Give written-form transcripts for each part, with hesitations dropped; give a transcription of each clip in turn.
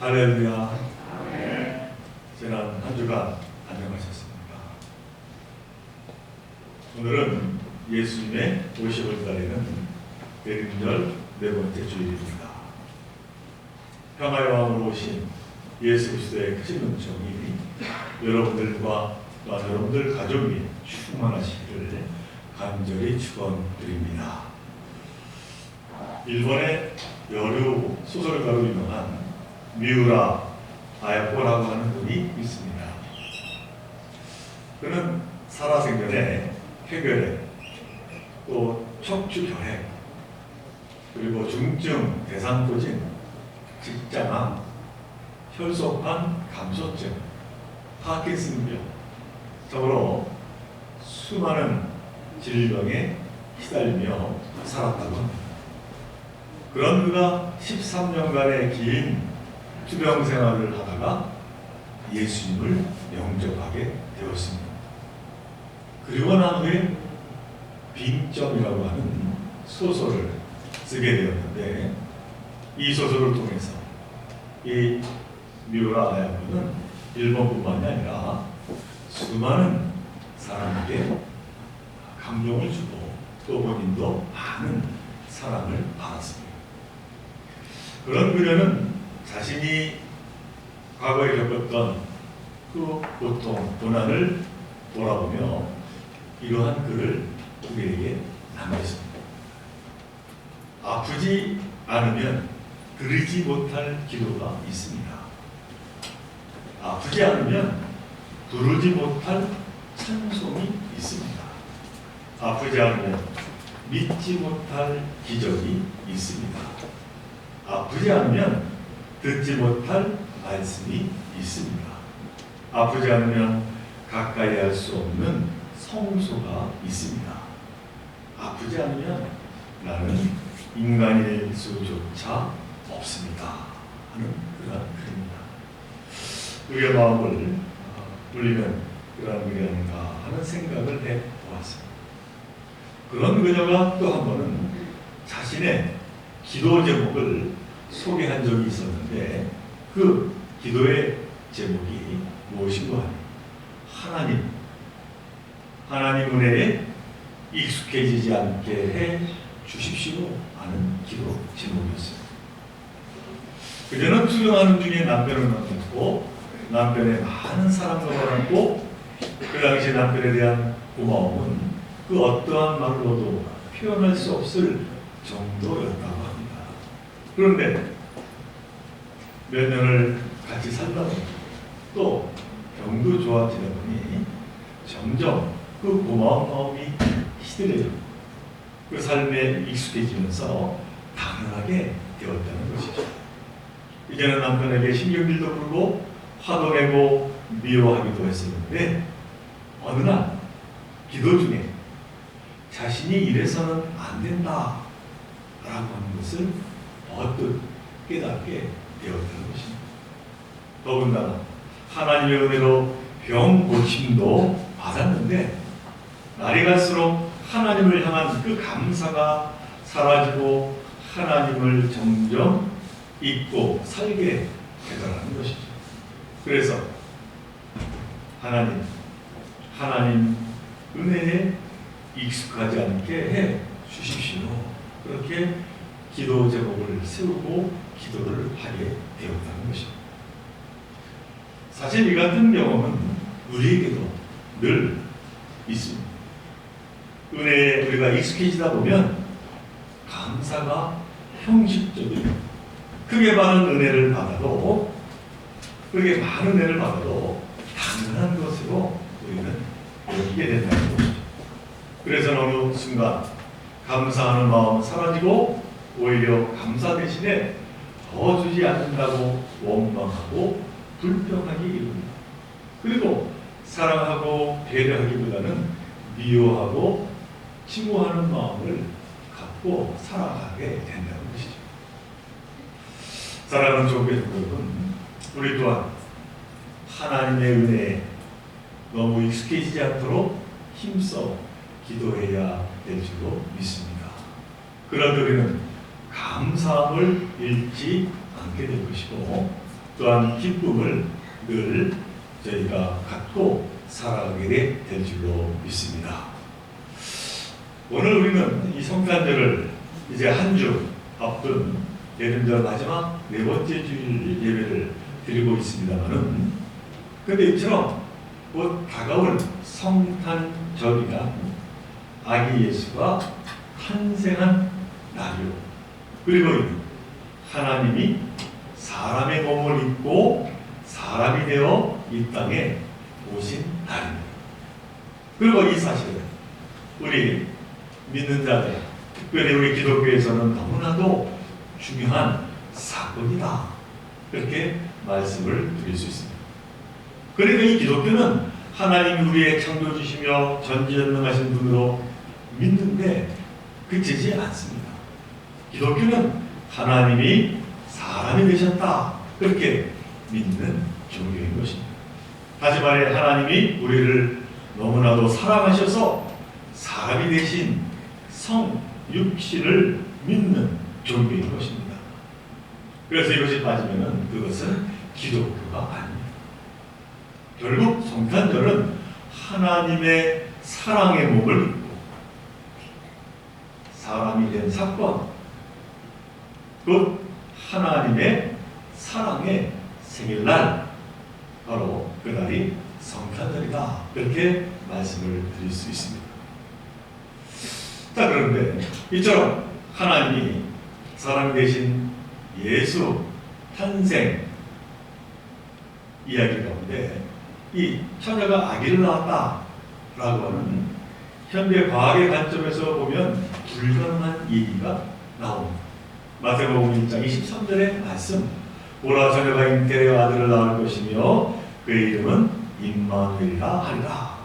할렐루야. 지난 한 주간 안녕하셨습니까? 오늘은 예수님의 오심을 기다리는 대림절 네 번째 주일입니다. 평화의 왕으로 오신 예수 그리스도의 크신 은총이 여러분들과 또한 여러분들 가족이 충만하시기를 간절히 축원드립니다. 일본의 여류 소설가로 유명한 미우라 아야코라고 하는 분이 있습니다. 그는 살아생전에 폐결핵, 또 척추결핵, 그리고 중증 대상포진, 직장암, 혈소판 감소증, 파킨슨병 등으로 수많은 질병에 시달리며 살았다고 합니다. 그런 그가 13년간의 긴 투병 생활을 하다가 예수님을 영접하게 되었습니다. 그리고 난 후에 빙점이라고 하는 소설을 쓰게 되었는데, 이 소설을 통해서 이 미우라 아야코는 일본뿐만이 아니라 수많은 사람에게 감동을 주고 또 본인도 많은 사랑을 받았습니다. 그런 그녀는 자신이 과거에 겪었던 그 고통, 고난을 돌아보며 이러한 글을 우리에게 남겼습니다. 아프지 않으면 드리지 못할 기도가 있습니다. 아프지 않으면 부르지 못할 찬송이 있습니다. 아프지 않으면 믿지 못할 기적이 있습니다. 아프지 않으면 듣지 못할 말씀이 있습니다. 아프지 않으면 가까이 할 수 없는 성소가 있습니다. 아프지 않으면 나는 인간일 수조차 없습니다. 하는 그런 글입니다. 우리의 마음을 울리는 그런 글이 아닌가 하는 생각을 해보았습니다. 그런 그녀가 또 한 번은 자신의 기도 제목을 소개한 적이 있었는데, 그 기도의 제목이 무엇인가 하면 하나님 은혜에 익숙해지지 않게 해 주십시오 하는 기도 제목이었어요. 그녀는 투병하는 중에 남편을 만났고 남편의 많은 사랑을 받았고, 그 당시 남편에 대한 고마움은 그 어떠한 말로도 표현할 수 없을 정도였다고 합니다. 그런데 몇 년을 같이 살다 보니 또 병도 좋아지다 보니 점점 그 고마운 마음이 시들해져 그 삶에 익숙해지면서 당연하게 되었다는 것이죠. 이제는 남편에게 신경질도 부르고 화도 내고 미워하기도 했었는데, 어느 날 기도 중에 자신이 이래서는 안 된다 라고 하는 것을 언뜻 깨닫게 되었다는 것입니다. 더군다나 하나님의 은혜로 병 고침도 받았는데, 날이 갈수록 하나님을 향한 그 감사가 사라지고 하나님을 점점 잊고 살게 되더라는 것이죠. 그래서 하나님 은혜에 익숙하지 않게 해 주십시오. 그렇게 기도 제목을 세우고 기도를 하게 되었다는 것입니다. 사실 이 같은 경험은 우리에게도 늘 있습니다. 은혜에 우리가 익숙해지다 보면 감사가 형식적이에요. 크게 많은 은혜를 받아도, 그렇게 많은 은혜를 받아도 당연한 것으로 우리는 여기게 된다는 것이죠. 그래서 어느 순간 감사하는 마음은 사라지고 오히려 감사 대신에 더 주지 않는다고 원망하고 불평하기 이릅니다. 그리고 사랑하고 배려하기보다는 미워하고 침오하는 마음을 갖고 살아가게 된다는 것이죠. 사랑하는 종교 여러분, 우리 또한 하나님의 은혜에 너무 익숙해지지 않도록 힘써 기도해야 될 줄로 믿습니다. 그러다 우리는 감사함을 잃지 않게 될 것이고, 또한 기쁨을 늘 저희가 갖고 살아가게 될 줄로 믿습니다. 오늘 우리는 이 성탄절을 이제 한 주 앞둔 예른절 마지막 네 번째 주일 예배를 드리고 있습니다만은, 근데 이처럼 곧 다가올 성탄절이나 아기 예수가 탄생한 날이요, 그리고 하나님이 사람의 몸을 입고 사람이 되어 이 땅에 오신 날입니다. 그리고 이 사실은 우리 믿는 자들, 특별히 우리 기독교에서는 너무나도 중요한 사건이다, 그렇게 말씀을 드릴 수 있습니다. 그러니까 이 기독교는 하나님이 우리의 창조주시며 전지전능하신 분으로 믿는데 그치지 않습니다. 기독교는 하나님이 사람이 되셨다, 그렇게 믿는 종교인 것입니다. 다시 말해 하나님이 우리를 너무나도 사랑하셔서 사람이 되신 성육신을 믿는 종교인 것입니다. 그래서 이것이 빠지면 그것은 기독교가 아닙니다. 결국 성탄절은 하나님의 사랑의 몸을 입고 사람이 된 사건, 곧 하나님의 사랑의 생일날, 바로 그날이 성탄절이다, 그렇게 말씀을 드릴 수 있습니다. 자, 그런데 이처럼 하나님이 사람 되신 예수 탄생 이야기 가운데 이 처녀가 아기를 낳았다라고 하는 현대 과학의 관점에서 보면 불가능한 얘기가 나옵니다. 마태복음 1장 23절의 말씀, 보라 처녀가 잉태하여 아들을 낳을 것이며 그의 이름은 임마누엘이라 하리라.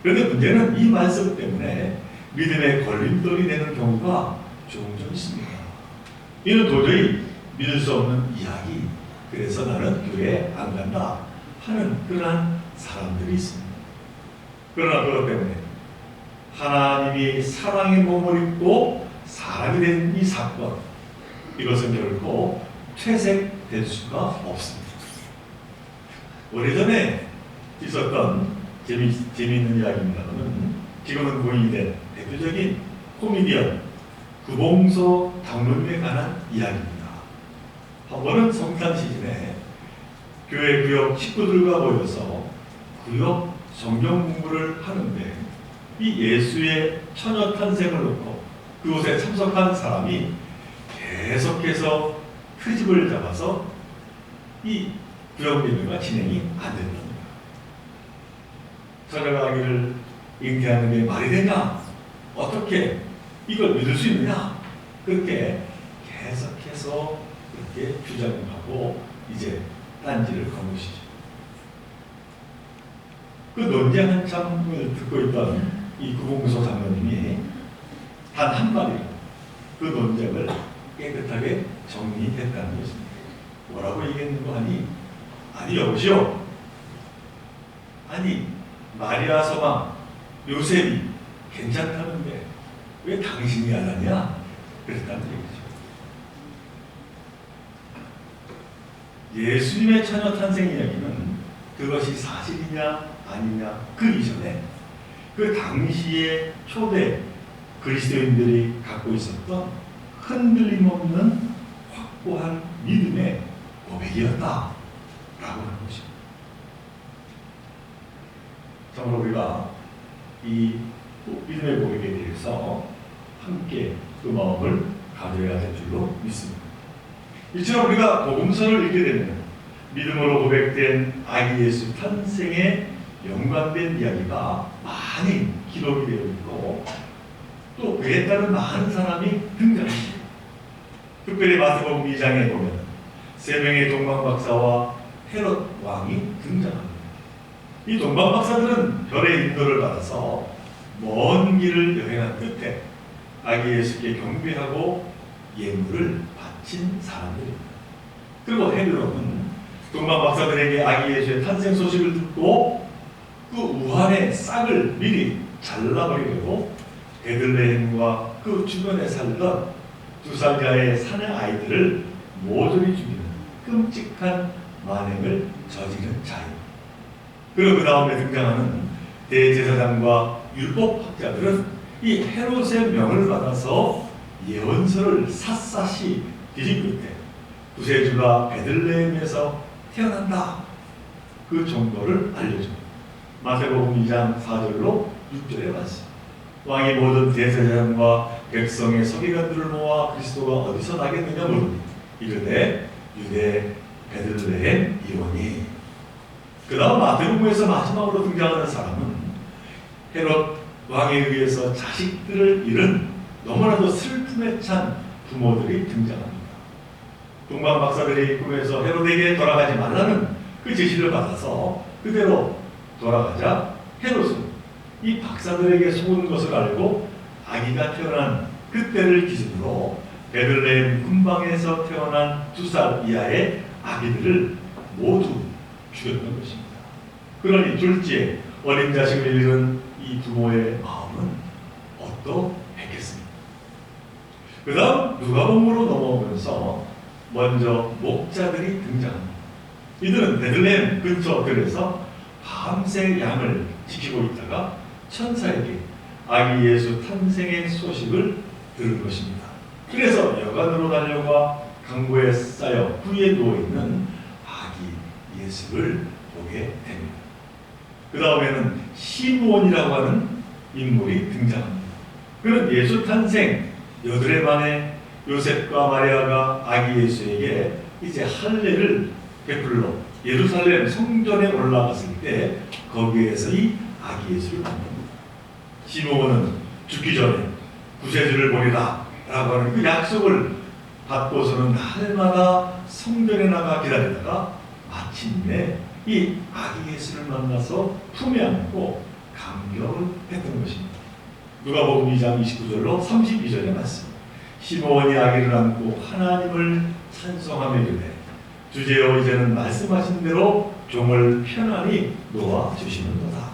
그런데 문제는 이 말씀 때문에 믿음의 걸림돌이 되는 경우가 종종 있습니다. 이는 도저히 믿을 수 없는 이야기, 그래서 나는 교회에 안 간다 하는 그러한 사람들이 있습니다. 그러나 그것 때문에 하나님이 사랑의 몸을 입고 사람이 된 이 사건, 이것은 결코 퇴색될 수가 없습니다. 오래전에 있었던 재미있는 이야기입니다만, 지금은 고인이 된 대표적인 코미디언 구봉서 장로님에 관한 이야기입니다. 한 번은 성탄 시즌에 교회 구역 식구들과 모여서 구역 성경 공부를 하는데, 이 예수의 처녀 탄생을 놓고 그곳에 참석한 사람이 계속해서 트집을 잡아서 이 구역 예배가 진행이 안 되는 겁니다. 처녀가 아기를 잉태하는 게 말이 되냐? 어떻게 이걸 믿을 수 있느냐? 그렇게 계속해서 그렇게 주장하고 이제 딴지를 건 것이죠. 그 논쟁 한참을 듣고 있던 이 구봉서 장로님이 단 한마디로 그 논쟁을 깨끗하게 정리했다는 것입니다. 뭐라고 얘기했는고 하니, 아니 여보시오, 아니 마리아 서방 요셉이 괜찮다는데 왜 당신이 안 하냐? 그랬다는 얘기죠. 예수님의 처녀 탄생 이야기는 그것이 사실이냐 아니냐 그 이전에 그 당시의 초대 그리스도인들이 갖고 있었던 흔들림 없는 확고한 믿음의 고백이었다라고 하는 것입니다. 정말 우리가 이 믿음의 고백에 대해서 함께 그 마음을 가져야 될 줄로 믿습니다. 이처럼 우리가 복음서를 읽게 되면 믿음으로 고백된 아기 예수 탄생에 연관된 이야기가 많이 기록이 되어 있고, 또 그에 따른 많은 사람이 등장합니다. 특별히 마태복음 2장에 보면 세 명의 동방박사와 헤롯 왕이 등장합니다. 이 동방박사들은 별의 인도를 받아서 먼 길을 여행한 끝에 아기 예수께 경배하고 예물을 바친 사람들입니다. 그리고 헤롯은 동방박사들에게 아기 예수의 탄생 소식을 듣고 그 우한의 싹을 미리 잘라버리려고 베들레헴과 그 주변에 살던 2살가의 사내 아이들을 모조리 죽이는 끔찍한 만행을 저지른 자입니다. 그리고 그 다음에 등장하는 대제사장과 율법학자들은 이 헤롯의 명을 받아서 예언서를 샅샅이 뒤진 끝에 구세주가 베들레헴에서 태어난다, 그 정보를 알려줍니다. 마태복음 2장 4절로 6절의 말씀. 왕이 모든 대제사장과 백성의 서기관들을 모아 그리스도가 어디서 나겠느냐 물으니 이르되 유대 베들레헴 이오니. 그 다음 마태복음에서 마지막으로 등장하는 사람은 헤롯 왕에 의해서 자식들을 잃은 너무나도 슬픔에 찬 부모들이 등장합니다. 동방 박사들이 꿈에서 헤롯에게 돌아가지 말라는 그 지시를 받아서 그대로 돌아가자 헤롯은 이 박사들에게 속은 것을 알고 아기가 태어난 그때를 기준으로 베들레헴 군방에서 태어난 2살 이하의 아기들을 모두 죽였던 것입니다. 그러니 둘째 어린 자식을 잃은 이 부모의 마음은 어떠했겠습니까? 그 다음 누가복음으로 넘어오면서 먼저 목자들이 등장합니다. 이들은 베들레헴 근처 들에서 밤새 양을 지키고 있다가 천사에게 아기 예수 탄생의 소식을 들은 것입니다. 그래서 여관으로 달려가 강보에 쌓여 구에 누워있는 아기 예수를 보게 됩니다. 그 다음에는 시므온이라고 하는 인물이 등장합니다. 그는 예수 탄생 여드레 만에 요셉과 마리아가 아기 예수에게 이제 할례를 베풀러 예루살렘 성전에 올라갔을 때 거기에서 이 아기 예수를 만납니다. 시므온은 죽기 전에 구세주를 보리라 라고 하는 그 약속을 받고서는 날마다 성전에 나가 기다리다가 마침내 이 아기 예수를 만나서 품에 안고 감격을 했던 것입니다. 누가복음 2장 29절로 32절의 말씀. 시므온이 아기를 안고 하나님을 찬송하며 이르되 주제여 이제는 말씀하신 대로 종을 편안히 놓아 주시는도다.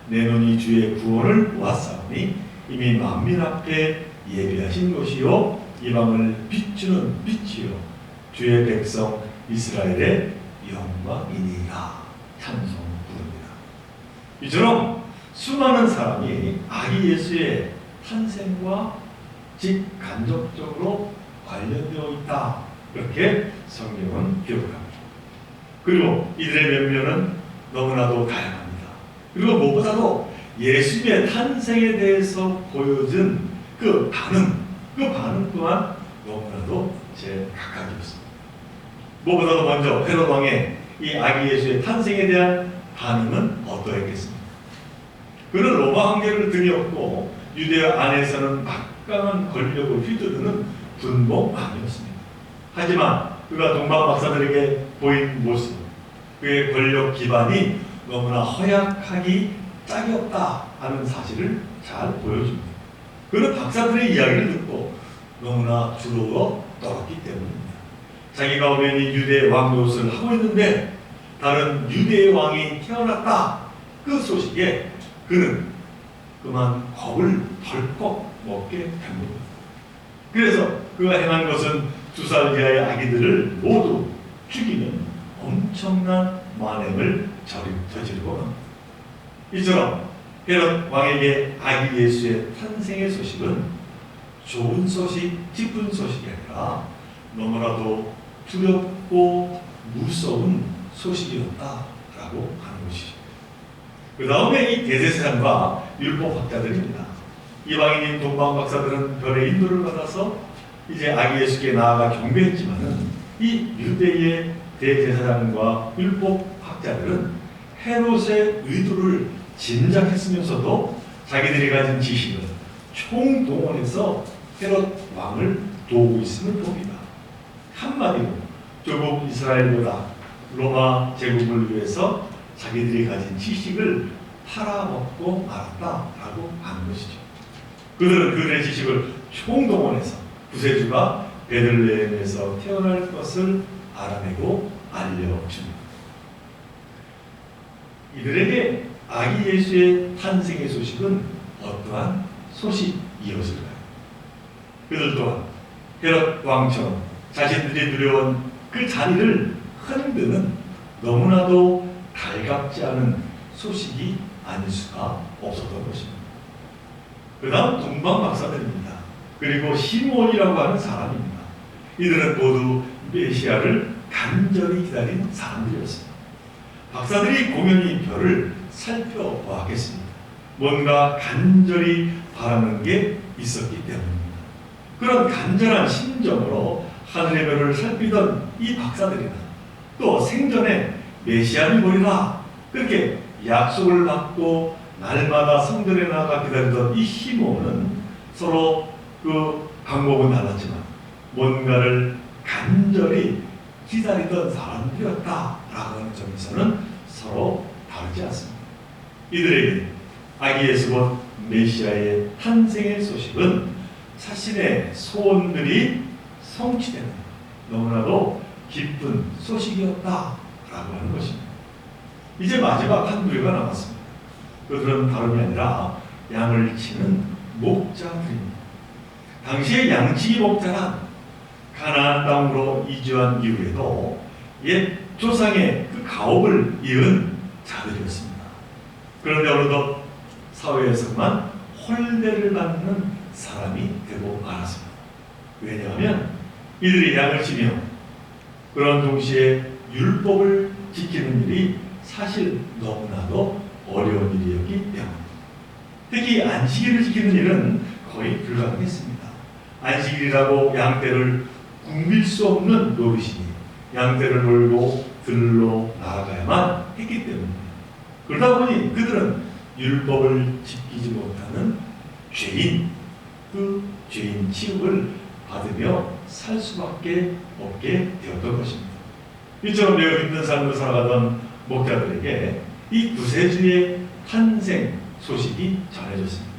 내 눈이 주의 구원을 보았사오니 이미 만민 앞에 예비하신 것이요 이방을 비추는 빛이요 주의 백성 이스라엘의 영광이니라. 찬송 부릅니다. 이처럼 수많은 사람이 아기 예수의 탄생과 직간접적으로 관련되어 있다, 그렇게 성경은 기록합니다. 그리고 이들의 면면은 너무나도 다양합니다. 그리고 무엇보다도 예수의 탄생에 대해서 보여준 그 반응 또한 너무나도 제각각이었습니다. 무엇보다도 먼저 헤롯 왕의 이 아기 예수의 탄생에 대한 반응은 어떠했겠습니까? 그는 로마 황제를 등에 업고 유대아 안에서는 막강한 권력을 휘두르는 분봉왕이었습니다. 하지만 그가 동방 박사들에게 보인 모습, 그의 권력 기반이 너무나 허약하기 짝이 없다 하는 사실을 잘 보여줍니다. 그는 박사들의 이야기를 듣고 너무나 두려워 떨었기 때문입니다. 자기가 오면이 유대 왕 노릇을 하고 있는데 다른 유대의 왕이 태어났다, 그 소식에 그는 그만 겁을 덜컥 먹게 된 겁니다. 그래서 그가 행한 것은 2살 이하의 아기들을 모두 죽이는 엄청난 만행을 저지르고 합니다. 이처럼 헤롯 왕에게 아기 예수의 탄생의 소식은 좋은 소식, 기쁜 소식이 아니라 너무나도 두렵고 무서운 소식이었다라고 하는 것이죠. 그 다음에 이 대제사장과 율법학자들입니다. 이방인인 동방 박사들은 별의 인도를 받아서 이제 아기 예수께 나아가 경배했지만은 이 유대의 대제사장과 율법학자들은 헤롯의 의도를 짐작했으면서도 자기들이 가진 지식을 총동원해서 헤롯 왕을 도우고 있음을 봅니다. 한마디로 조국 이스라엘보다 로마 제국을 위해서 자기들이 가진 지식을 팔아먹고 말았다라고 하는 것이죠. 그들은 그들의 지식을 총동원해서 구세주가 베들레헴에서 태어날 것을 알아내고 알려줍니다. 이들에게 아기 예수의 탄생의 소식은 어떠한 소식이었을까요? 그들 또한 헤롯 왕처럼 자신들이 누려온 그 자리를 흔드는 너무나도 달갑지 않은 소식이 아닐 수가 없었던 것입니다. 그 다음 동방 박사들입니다. 그리고 시몬이라고 하는 사람입니다. 이들은 모두 메시아를 간절히 기다린 사람들이었습니다. 박사들이 공연히 별을 살펴보았겠습니다. 뭔가 간절히 바라는 게 있었기 때문입니다. 그런 간절한 심정으로 하늘의 별을 살피던 이 박사들이나 또 생전에 메시아를 보리라 그렇게 약속을 받고 날마다 성전에 나가 기다리던 이 시몬은 서로 그 방법은 달랐지만 뭔가를 간절히 기다리던 사람들이었다라고 하는 점에서는 서로 다르지 않습니다. 이들에게 아기 예수 곧 메시아의 탄생의 소식은 자신의 소원들이 성취되는 너무나도 기쁜 소식이었다라고 하는 것입니다. 이제 마지막 한 부류가 남았습니다. 그들은 다름이 아니라 양을 치는 목자들입니다. 당시의 양치기 목자란 가나안 땅으로 이주한 이후에도 옛 조상의 그 가업을 이은 자들이었습니다. 그런데 어느덧 사회에서만 홀대를 받는 사람이 되고 말았습니다. 왜냐하면 이들이 양을 치며 그런 동시에 율법을 지키는 일이 사실 너무나도 어려운 일이었기 때문입니다. 특히 안식일을 지키는 일은 거의 불가능했습니다. 안식일이라고 양떼를 굶길 수 없는 노릇이니 양떼를 몰고 들로 나아가야만 했기 때문입니다. 그러다 보니 그들은 율법을 지키지 못하는 죄인, 그 죄인 취급을 받으며 살 수밖에 없게 되었던 것입니다. 이처럼 매우 힘든 삶을 살아가던 목자들에게 이 구세주의 탄생 소식이 전해졌습니다.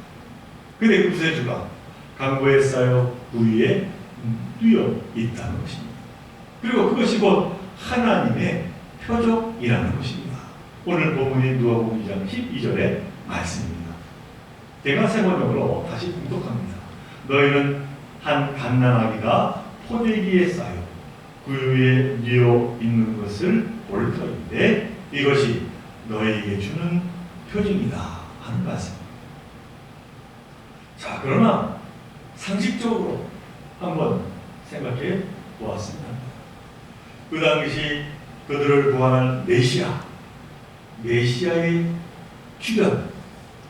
그런데 구세주가 강보에 쌓여 부위에 뉘어 있다는 것입니다. 그리고 그것이 곧 하나님의 표적이라는 것입니다. 오늘 본문인 누가복음 2장 12절의 말씀입니다. 제가 세 번역으로 다시 봉독합니다. 너희는 한 갓난아기가 포대기에 쌓여 구유에 뉘어 있는 것을 볼 터인데 이것이 너희에게 주는 표징이다 하는 말씀입니다. 자, 그러나 상식적으로 한번 생각해 보았습니다. 그 당시 그들을 구원할 메시아의 출현,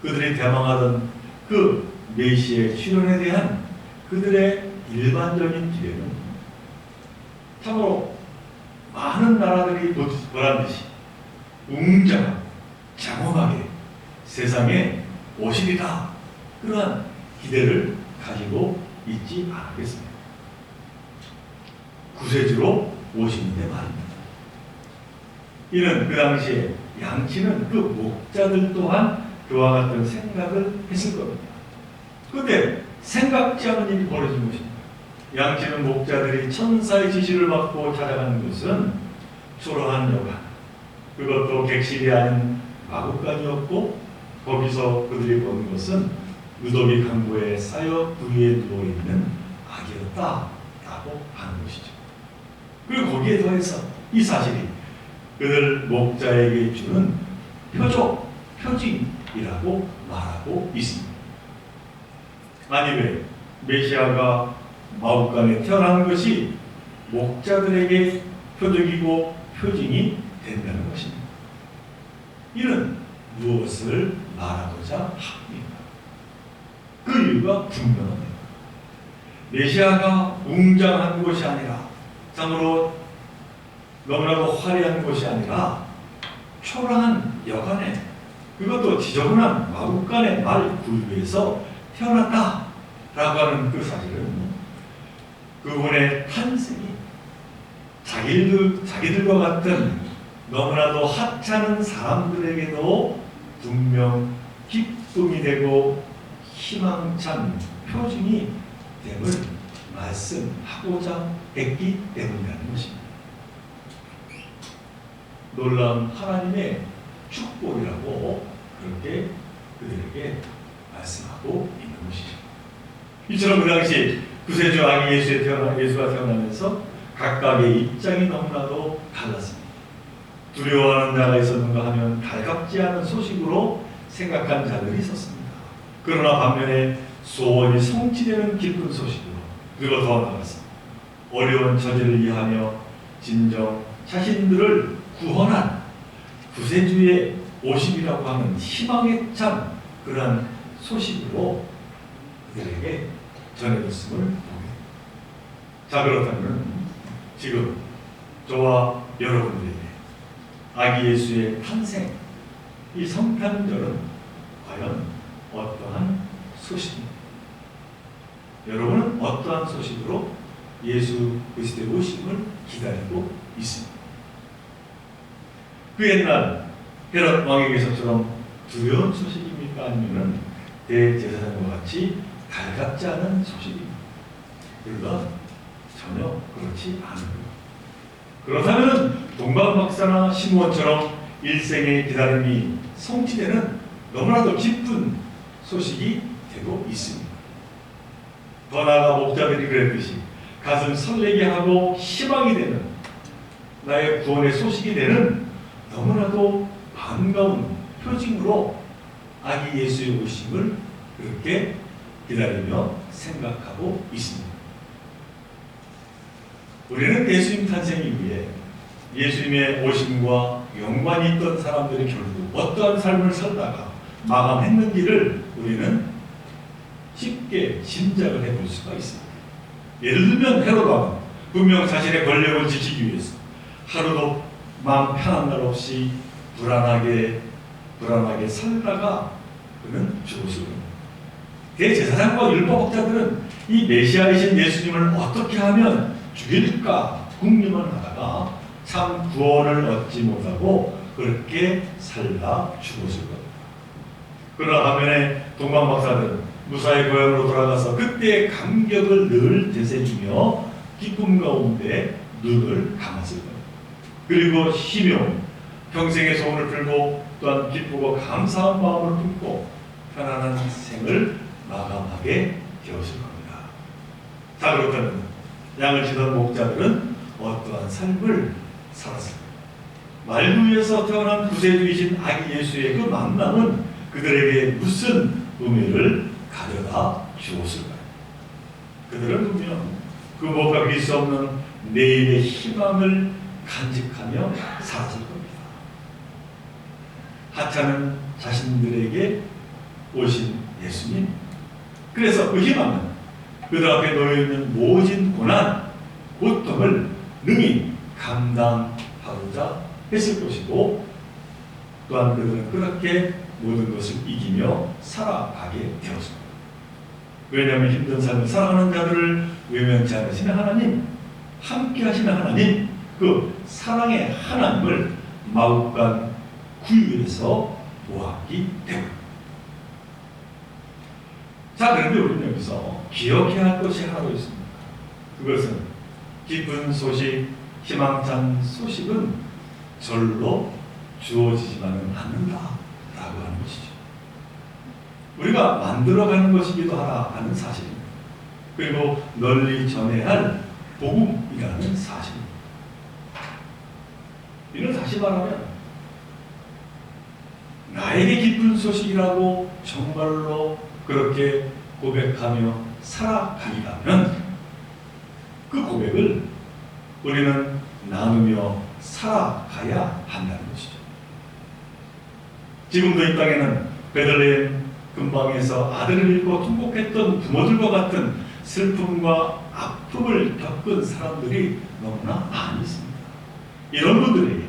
그들이 대망하던 그 메시아의 출현에 대한 그들의 일반적인 기대는 참으로 많은 나라들이 보란 듯이 웅장하고 장엄하게 세상에 오시리라 그러한 기대를 가지고 있지 않겠습니다. 구세주로 오시는데 말입니다. 이는 그 당시에 양치는 그 목자들 또한 그와 같은 생각을 했을 겁니다. 그런데 생각지 않은 일이 벌어진 것입니다. 양치는 목자들이 천사의 지시를 받고 찾아가는 것은 초라한 여관, 그것도 객실이 아닌 마구간이었고 거기서 그들이 본 것은 무더기 강보에 쌓여 부위에 누워있는 아기였다라고 하는 것이죠. 그리고 거기에 더해서 이 사실이 그들 목자에게 주는 표징이라고 말하고 있습니다. 아니 왜 메시아가 마구간에 태어나는 것이 목자들에게 표적이고 표징이 된다는 것입니다. 이는 무엇을 말하고자 합니까? 그 이유가 분명합니다. 메시아가 웅장한 것이 아니라 참으로 너무나도 화려한 것이 아니라 초라한 여간에 그것도 지저분한 마구간의 말 구유에서 태어났다라고 하는 그 사실은 그분의 탄생이 자기들과 같은 너무나도 하찮은 사람들에게도 분명 기쁨이 되고 희망찬 표징이 됨을 말씀하고자 했기 때문이라는 것입니다. 놀라운 하나님의 축복이라고 그렇게 그들에게 말씀하고 있는 것이죠. 이처럼 그 당시 구세주 아기 예수가 태어나면서 각각의 입장이 너무나도 달랐습니다. 두려워하는 자가 있었는가 하면 달갑지 않은 소식으로 생각한 자들이 있었습니다. 그러나 반면에 소원이 성취되는 기쁜 소식으로, 그리고 더 나아가서 어려운 처지를 이해하며 진정 자신들을 구원한 구세주의 오심이라고 하는 희망에 찬 그러한 소식으로 그들에게 전해졌음을 보게 됩니다. 자, 그렇다면 지금 저와 여러분들에게 아기 예수의 탄생, 이 성탄절은 과연 어떠한 소식입니다. 여러분은 어떠한 소식으로 예수 그리스도의 오심을 기다리고 있습니다. 그 옛날 헤롯 왕에게서처럼 두려운 소식입니까? 아니면 대제사장과 같이 달갑지 않은 소식입니까? 그러나 전혀 그렇지 않습니다. 그렇다면 동방박사나 시므온처럼 일생의 기다림이 성취되는 너무나도 기쁜 소식이 되고 있습니다. 더 나아가 목자들이 그랬듯이 가슴 설레게 하고 희망이 되는, 나의 구원의 소식이 되는 너무나도 반가운 표징으로 아기 예수의 오심을 그렇게 기다리며 생각하고 있습니다. 우리는 예수님 탄생 이후에 예수님의 오심과 연관이 있던 사람들이 결국 어떠한 삶을 살다가 마감했는지를 우리는 쉽게 짐작을 해볼 수가 있습니다. 예를 들면 헤롯 왕은 분명 자신의 권력을 지키기 위해서 하루도 마음 편한 날 없이 불안하게 살다가 그는 죽었을 겁니다. 대제사장과 율법학자들은 이 메시아이신 예수님을 어떻게 하면 죽일까 궁리만 하다가 참 구원을 얻지 못하고 그렇게 살다 죽었을 겁니다. 그러나 반면에 동방박사들은 무사히 고향으로 돌아가서 그때의 감격을 늘 되새기며 기쁨 가운데 눈을 감았을 겁니다. 그리고 시묘 평생의 소원을 풀고 또한 기쁘고 감사한 마음을 품고 편안한 생을 마감하게 되었을 겁니다. 자, 그렇다면 양을 치던 목자들은 어떠한 삶을 살았을까요? 말구에서 태어난 구세주이신 아기 예수의 그 만남은 그들에게 무슨 의미를 가져다 주었을까요? 그들은 분명 그 무엇과 비길 수 없는 내일의 희망을 간직하며 살았을 겁니다. 하찮은 자신들에게 오신 예수님, 그래서 그 희망은 그들 앞에 놓여있는 모진 고난, 고통을 능히 감당하고자 했을 것이고, 또한 그들은 그렇게 모든 것을 이기며 살아가게 되었습니다. 왜냐하면 힘든 삶을 살아가는 자들을 외면치 않으시는 하나님, 함께 하시는 하나님, 그 사랑의 하나님을 마국간 구유에서 보았기 때문입니다. 자, 그런데 우리는 여기서 기억해야 할 것이 하나도 있습니다. 그것은 기쁜 소식, 희망찬 소식은 절로 주어지지만은 않는다라고 하는 것이죠. 우리가 만들어가는 것이기도 하다는 사실입니다. 그리고 널리 전해야 할 복음이라는 사실입니다. 이를 다시 말하면 나에게 기쁜 소식이라고 정말로 그렇게 고백하며 살아간다면 그 고백을 우리는 나누며 살아가야 한다는 것이죠. 지금도 이 땅에는 베들레헴 근방에서 아들을 잃고 통곡했던 부모들과 같은 슬픔과 아픔을 겪은 사람들이 너무나 많이 있습니다. 이런 분들에게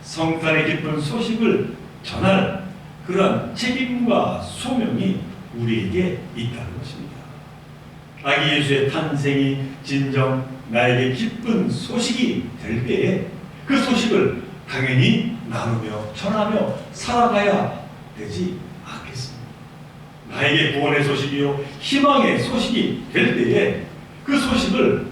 성탄의 기쁜 소식을 전할 그런 책임과 소명이 우리에게 있다는 것입니다. 아기 예수의 탄생이 진정 나에게 기쁜 소식이 될 때에 그 소식을 당연히 나누며 전하며 살아가야 되지 않겠습니까? 나에게 구원의 소식이요 희망의 소식이 될 때에 그 소식을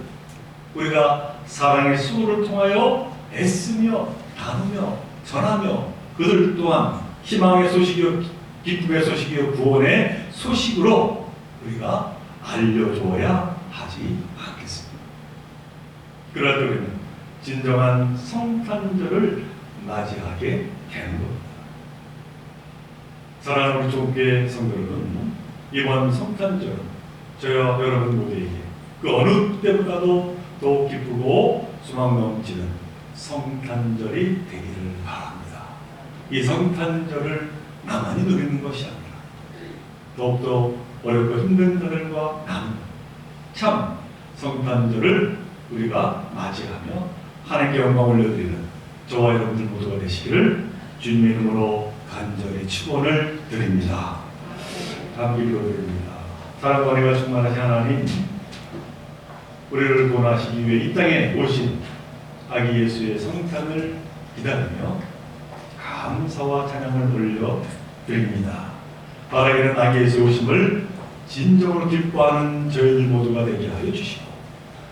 우리가 사랑의 수고를 통하여 애쓰며 나누며 전하며 그들 또한 희망의 소식이요 기쁨의 소식이요 구원의 소식으로 우리가 알려줘야 하지 않겠습니까? 그럴 때 우리는 진정한 성탄절을 맞이하게 되는 겁니다. 사랑하는 우리 종교의 성도 여러분, 이번 성탄절 저와 여러분 모두에게 그 어느 때보다도 더욱 기쁘고 소망 넘치는 성탄절이 되기를 바랍니다. 이 성탄절을 나만이 누리는 것이 아니라 더욱더 어렵고 힘든 자들과 나누는 참 성탄절을 우리가 맞이하며 하나님께 영광 올려드리는 저와 여러분들 모두가 되시기를 주님의 이름으로 간절히 축원을 드립니다. 함께 기도드립니다. 사랑과 은혜가 충만하신 하나님, 우리를 구원하시기 위해 이 땅에 오신 아기 예수의 성탄을 기다리며 감사와 찬양을 올려드립니다. 바라기는 아기 예수의 오심을 진정으로 기뻐하는 저희들 모두가 되게 하여 주시고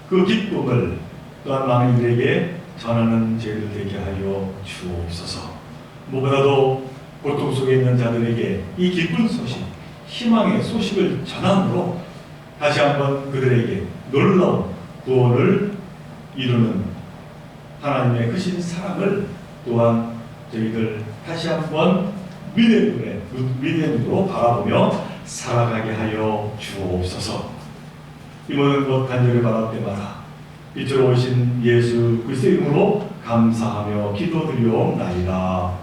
그 기쁨을 또한 많은 이들에게 전하는 저희들 되게 하여 주옵소서. 무엇보다도 고통 속에 있는 자들에게 이 기쁜 소식, 희망의 소식을 전함으로 다시 한번 그들에게 놀라운 구원을 이루는 하나님의 크신 사랑을 또한 저희들 다시 한번 믿음으로 바라보며 살아가게 하여 주옵소서. 이 모든 것 간절히 바랄 때마다 이쪽으로 오신 예수 그리스도의 이름으로 감사하며 기도드리옵나이다.